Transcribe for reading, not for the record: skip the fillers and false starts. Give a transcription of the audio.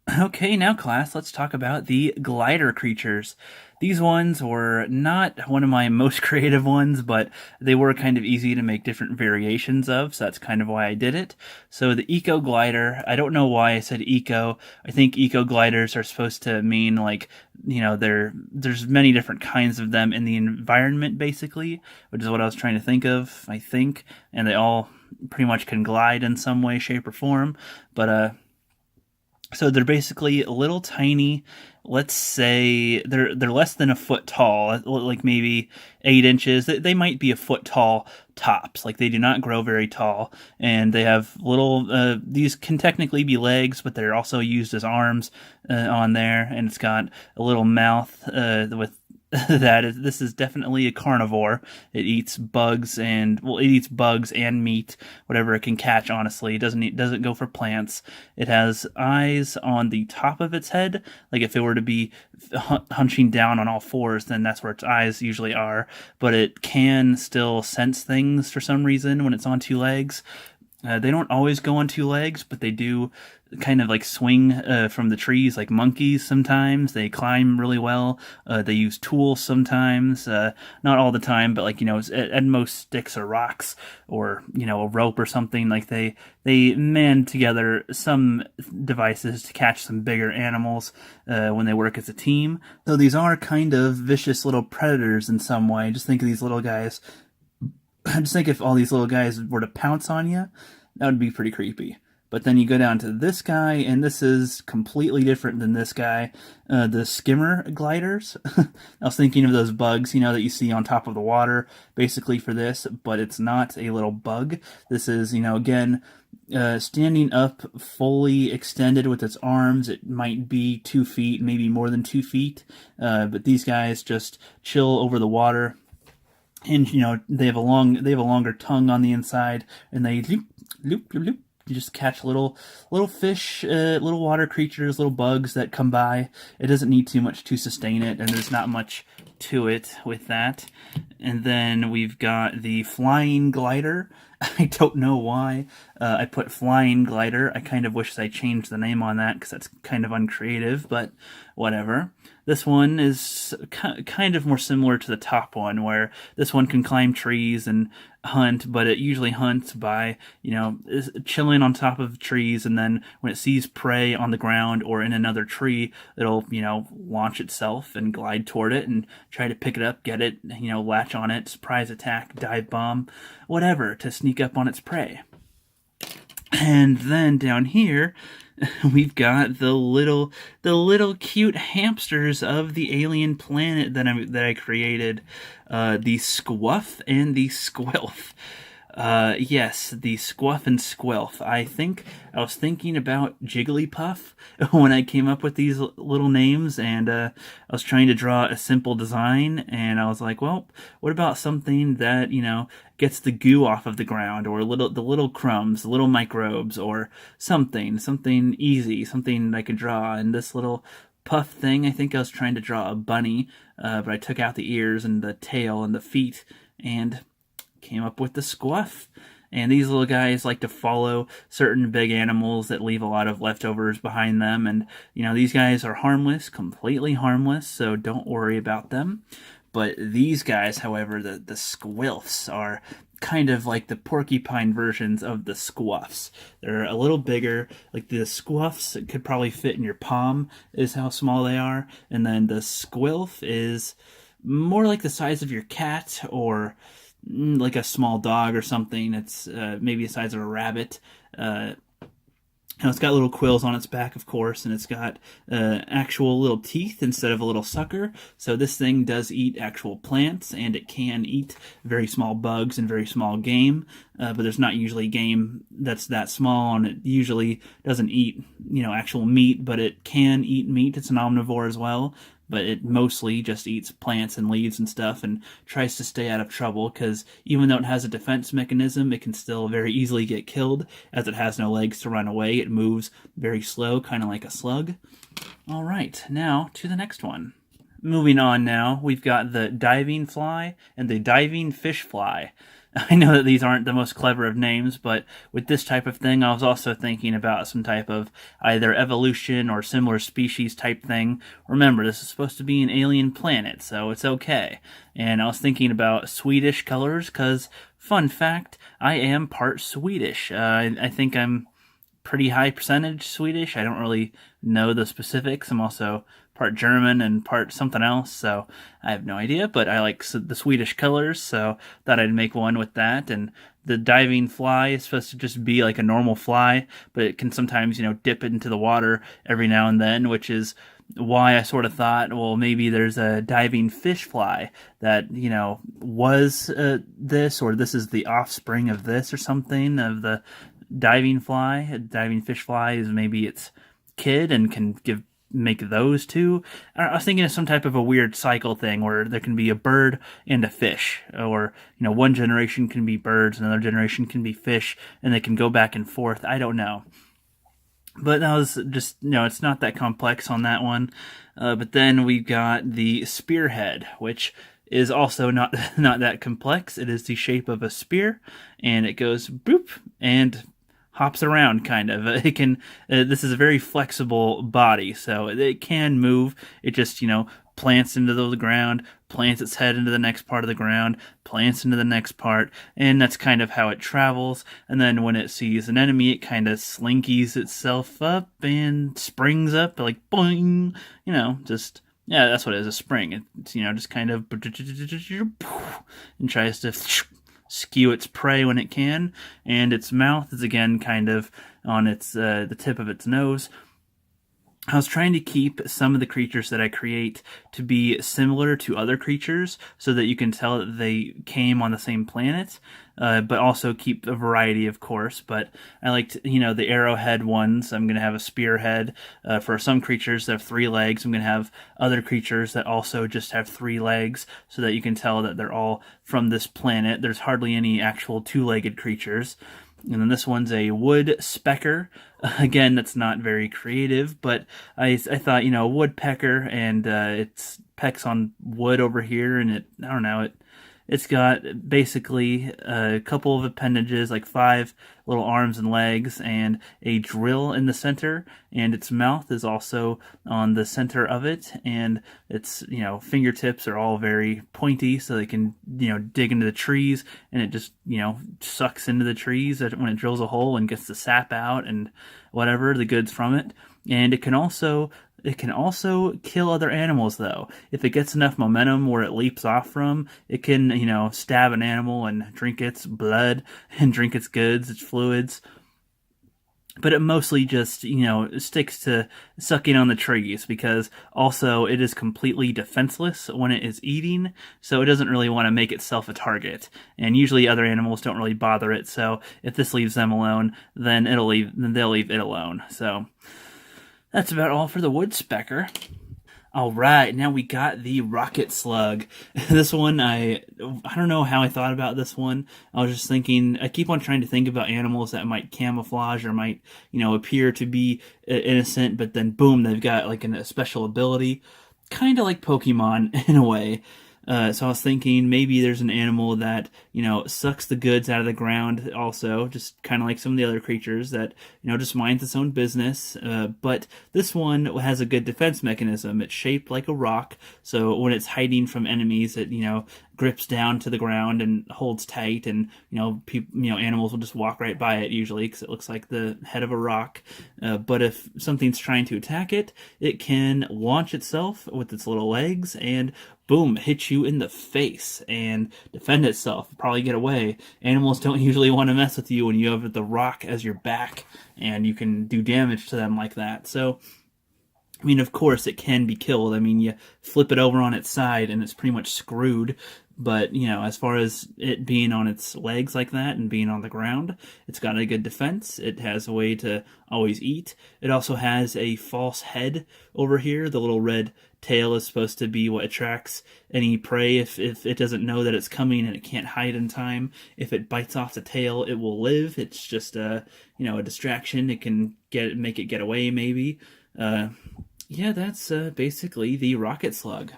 Okay, now class, let's talk about the glider creatures. These ones were not one of my most creative ones, but they were kind of easy to make different variations of, so that's kind of why I did it. So the eco glider, I don't know why I said eco. I think eco gliders are supposed to mean like, there's many different kinds of them in the environment basically, which is what I was trying to think of, I think, and they all pretty much can glide in some way, shape, or form. But so they're basically little tiny. Let's say they're less than a foot tall, like maybe 8 inches. They might be a foot tall tops. Like they do not grow very tall, and they have little. These can technically be legs, but they're also used as arms on there. And it's got a little mouth with this is definitely a carnivore. It eats bugs and meat, whatever it can catch. Honestly, it doesn't go for plants. It has eyes on the top of its head. Like if it were to be hunching down on all fours, then that's where its eyes usually are. But it can still sense things for some reason when it's on two legs. They don't always go on two legs, but they do kind of like swing from the trees like monkeys sometimes. They climb really well. They use tools sometimes. Not all the time, but like, at most sticks or rocks or, a rope or something. Like they man together some devices to catch some bigger animals when they work as a team. So these are kind of vicious little predators in some way. Just think of these little guys. I just think if all these little guys were to pounce on you, that would be pretty creepy. But then you go down to this guy, and this is completely different than this guy. The skimmer gliders. I was thinking of those bugs, that you see on top of the water, basically for this, but it's not a little bug. This is, again, standing up fully extended with its arms. It might be 2 feet, maybe more than 2 feet. But these guys just chill over the water. And they have a longer tongue on the inside, and they loop loop loop loop. You just catch little fish, little water creatures, little bugs that come by. It doesn't need too much to sustain it, and there's not much to it with that. And then we've got the flying glider. I don't know why I put flying glider. I kind of wish I changed the name on that because that's kind of uncreative, but whatever. This one is kind of more similar to the top one, where this one can climb trees and hunt, but it usually hunts by, chilling on top of trees, and then when it sees prey on the ground or in another tree, it'll, launch itself and glide toward it and try to pick it up, get it, latch on it, surprise attack, dive bomb, whatever, to sneak up on its prey. And then down here, we've got the little cute hamsters of the alien planet that I created, the Squuff and the Squilf. Yes, the Squuff and Squilf. I think I was thinking about Jigglypuff when I came up with these little names, and I was trying to draw a simple design, and I was like, well, what about something that, gets the goo off of the ground, or the little crumbs, the little microbes, or something easy, something I could draw. And this little puff thing, I think I was trying to draw a bunny, but I took out the ears and the tail and the feet, and came up with the Squuff. And these little guys like to follow certain big animals that leave a lot of leftovers behind them. And, these guys are harmless, completely harmless, so don't worry about them. But these guys, however, the Squilfs, are kind of like the porcupine versions of the Squuffs. They're a little bigger. Like the Squuffs could probably fit in your palm, is how small they are. And then the Squilf is more like the size of your cat, or like a small dog or something. It's maybe the size of a rabbit. It's got little quills on its back, of course, and it's got actual little teeth instead of a little sucker. So this thing does eat actual plants, and it can eat very small bugs and very small game. But there's not usually game that's that small, and it usually doesn't eat, actual meat, but it can eat meat. It's an omnivore as well, but it mostly just eats plants and leaves and stuff, and tries to stay out of trouble, because even though it has a defense mechanism, it can still very easily get killed, as it has no legs to run away. It moves very slow, kind of like a slug. All right, now to the next one. Moving on now, we've got the diving fly and the diving fish fly. I know that these aren't the most clever of names, but with this type of thing, I was also thinking about some type of either evolution or similar species type thing. Remember, this is supposed to be an alien planet, so it's okay. And I was thinking about Swedish colors, because, fun fact, I am part Swedish. I think I'm pretty high percentage Swedish. I don't really know the specifics. I'm also part German and part something else, so I have no idea, but I like the Swedish colors, so thought I'd make one with that. And the diving fly is supposed to just be like a normal fly, but it can sometimes, dip into the water every now and then, which is why I sort of thought, well, maybe there's a diving fish fly that, was this, or this is the offspring of this or something, of the diving fly. A diving fish fly is maybe its kid and can make those two. I was thinking of some type of a weird cycle thing where there can be a bird and a fish, or one generation can be birds, another generation can be fish, and they can go back and forth. I don't know, but that was just it's not that complex on that one. But then we got the spearhead, which is also not that complex. It is the shape of a spear, and it goes boop and hops around, kind of. It can. This is a very flexible body, so it can move. It just plants into the ground, plants its head into the next part of the ground, plants into the next part, and that's kind of how it travels. And then when it sees an enemy, it kind of slinkies itself up and springs up like boing. Just. Yeah, that's what it is, a spring. It's, just kind of and tries to skew its prey when it can, and its mouth is again kind of on its the tip of its nose. I was trying to keep some of the creatures that I create to be similar to other creatures so that you can tell that they came on the same planet, but also keep a variety, of course. But I liked, the arrowhead ones. I'm going to have a spearhead. For some creatures that have 3 legs, I'm going to have other creatures that also just have 3 legs so that you can tell that they're all from this planet. There's hardly any actual 2-legged creatures. And then this one's a woodpecker. Again, that's not very creative, but I thought, woodpecker, and it pecks on wood over here, and I don't know, it's got basically a couple of appendages, like 5 little arms and legs, and a drill in the center, and its mouth is also on the center of it, and its, fingertips are all very pointy, so they can, dig into the trees, and it just, sucks into the trees when it drills a hole and gets the sap out and whatever, the goods from it. And it can also kill other animals, though. If it gets enough momentum where it leaps off from, it can, stab an animal and drink its blood and drink its goods, its fluids. But it mostly just, sticks to sucking on the trees, because also it is completely defenseless when it is eating, so it doesn't really want to make itself a target. And usually other animals don't really bother it, so if this leaves them alone, then they'll leave it alone. So that's about all for the woodpecker. Alright, now we got the rocket slug. This one, I don't know how I thought about this one. I was just thinking, I keep on trying to think about animals that might camouflage or might, appear to be innocent, but then boom, they've got like a special ability. Kind of like Pokemon in a way. So I was thinking maybe there's an animal that, sucks the goods out of the ground also, just kind of like some of the other creatures that, just minds its own business. But this one has a good defense mechanism. It's shaped like a rock, so when it's hiding from enemies, it, grips down to the ground and holds tight, and, animals will just walk right by it usually because it looks like the head of a rock. But if something's trying to attack it, it can launch itself with its little legs and boom, hit you in the face and defend itself, probably get away. Animals don't usually want to mess with you when you have the rock as your back, and you can do damage to them like that. So, of course, it can be killed. You flip it over on its side and it's pretty much screwed. But, as far as it being on its legs like that and being on the ground, it's got a good defense. It has a way to always eat. It also has a false head over here. The little red tail is supposed to be what attracts any prey if it doesn't know that it's coming and it can't hide in time. If it bites off the tail, it will live. It's just a distraction. It can make it get away maybe. Yeah, that's basically the rocket slug.